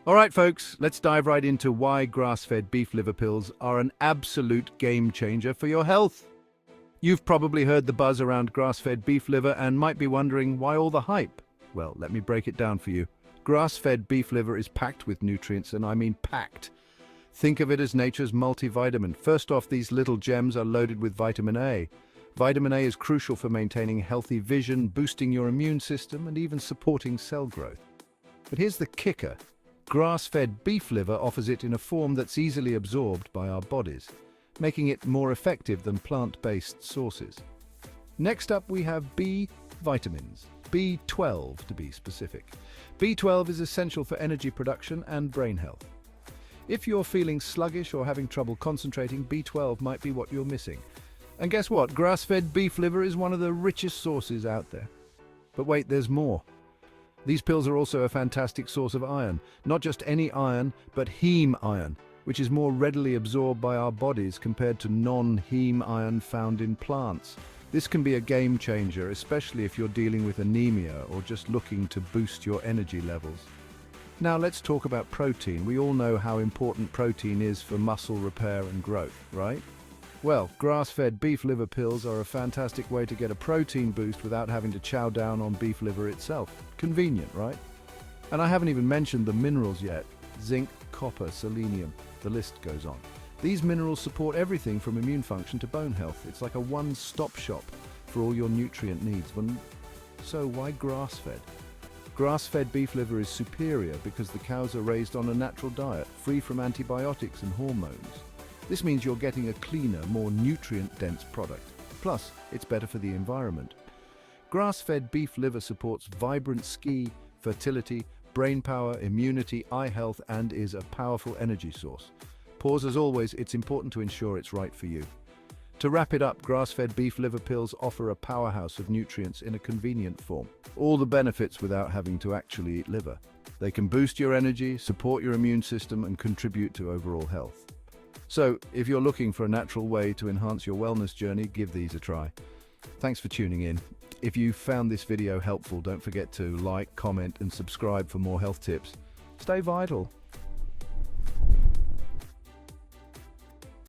All right, folks, let's dive right into why grass-fed beef liver pills are an absolute game changer for your health. You've probably heard the buzz around grass-fed beef liver and might be wondering why all the hype. Well, let me break it down for you. Grass-fed beef liver is packed with nutrients, and I mean packed. Think of it as nature's multivitamin. First off, these little gems are loaded with vitamin A. Vitamin A is crucial for maintaining healthy vision, boosting your immune system, and even supporting cell growth. But here's the kicker. Grass-fed beef liver offers it in a form that's easily absorbed by our bodies, making it more effective than plant-based sources. Next up, we have B vitamins, B12 to be specific. B12 is essential for energy production and brain health. If you're feeling sluggish or having trouble concentrating, B12 might be what you're missing. And guess what? Grass-fed beef liver is one of the richest sources out there. But wait, there's more. These pills are also a fantastic source of iron. Not just any iron, but heme iron, which is more readily absorbed by our bodies compared to non-heme iron found in plants. This can be a game changer, especially if you're dealing with anemia or just looking to boost your energy levels. Now let's talk about protein. We all know how important protein is for muscle repair and growth, right? Well, grass-fed beef liver pills are a fantastic way to get a protein boost without having to chow down on beef liver itself. Convenient, right? And I haven't even mentioned the minerals yet. Zinc, copper, selenium, the list goes on. These minerals support everything from immune function to bone health. It's like a one-stop shop for all your nutrient needs. So why grass-fed? Grass-fed beef liver is superior because the cows are raised on a natural diet, free from antibiotics and hormones. This means you're getting a cleaner, more nutrient-dense product. Plus, it's better for the environment. Grass-fed beef liver supports vibrant fertility, brain power, immunity, eye health, and is a powerful energy source. Pause as always, it's important to ensure it's right for you. To wrap it up, grass-fed beef liver pills offer a powerhouse of nutrients in a convenient form. All the benefits without having to actually eat liver. They can boost your energy, support your immune system, and contribute to overall health. So, if you're looking for a natural way to enhance your wellness journey, give these a try. Thanks for tuning in. If you found this video helpful, don't forget to like, comment, and subscribe for more health tips. Stay vital.